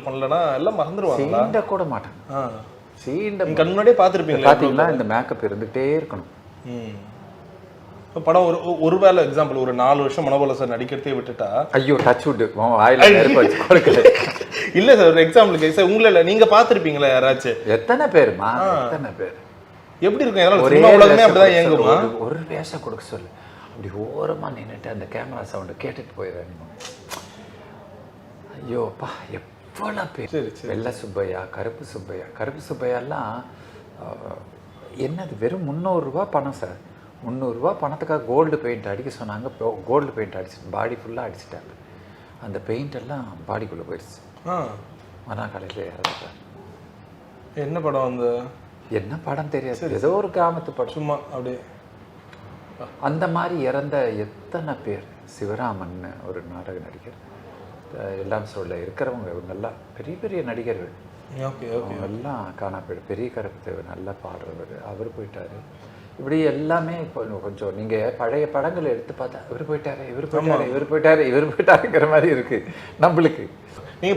பண்ணலனா எல்லாம் மறந்துடுவாங்களா? சீண்ட கூட மாட்டாங்க. சீண்ட கண் முன்னாடியே பார்த்துருப்பீங்களா? பார்த்தீங்களா, இந்த மேக்கப் இருந்துகிட்டே இருக்கணும். படம் ஒருவேளை எக்ஸாம்பிள் ஒரு 4 வருஷம் மனோபாலா சார் நடிக்கிறதே விட்டுட்டா, ஐயோ டச் வுட் வாயில நெருப்பு வச்சு கொடுக்கல. இல்ல சார், ஒரு எக்ஸாம்பிளுக்கு சார் உங்களை நீங்க பார்த்துருப்பீங்களா யாராச்சும்? எத்தனை பேருமா, எத்தனை பேர் எப்படி இருக்கும்? இதனால சினிமா உலகமே அப்படிதான் இயங்குமா? ஒரு வேஷம் கொடுக்க சொல்லு, அப்படி ஓரமா நின்றுட்டு அந்த கேமரா சவுண்டு கேட்டுட்டு போயிடுறாங்க. ஐயோப்பா எவ்வளோ பேர். வெள்ளை சுப்பையா, கருப்பு சுப்பையா. கருப்பு சுப்பையாலாம் என்னது வெறும் 300 ரூபா பணம் சார். 300 ரூபா பணத்துக்காக கோல்டு பெயிண்ட் அடிக்க சொன்னாங்க. கோல்டு பெயிண்ட் அடிச்சு பாடி ஃபுல்லாக அடிச்சுட்டாங்க. அந்த பெயிண்ட் எல்லாம் பாடிக்குள்ளே போயிடுச்சு. மறுநாள் இறந்துட்டார். என்ன படம்? அந்த என்ன படம் தெரியாது, ஏதோ ஒரு கிராமத்து படம். சும்மா அப்படியே அந்த மாதிரி இறந்த எத்தனை பேர். சிவராமன் ஒரு நாடக நடிகர், எல்லாம் சொல்ல இருக்கிறவங்க இவங்கெல்லாம் பெரிய பெரிய நடிகர்கள். எல்லாம் காணா போய்டு. பெரிய கருப்பு தேவை நல்லா பாடுறவர், அவர் போயிட்டாரு. இப்படி எல்லாமே இப்போ கொஞ்சம் நீங்கள் பழைய படங்களை எடுத்து பார்த்தா இவர் போயிட்டாரு, இவர் போயிட்டாரு, இவர் போயிட்டாரு, இவர் போயிட்டாருங்கிற மாதிரி இருக்குது நம்மளுக்கு.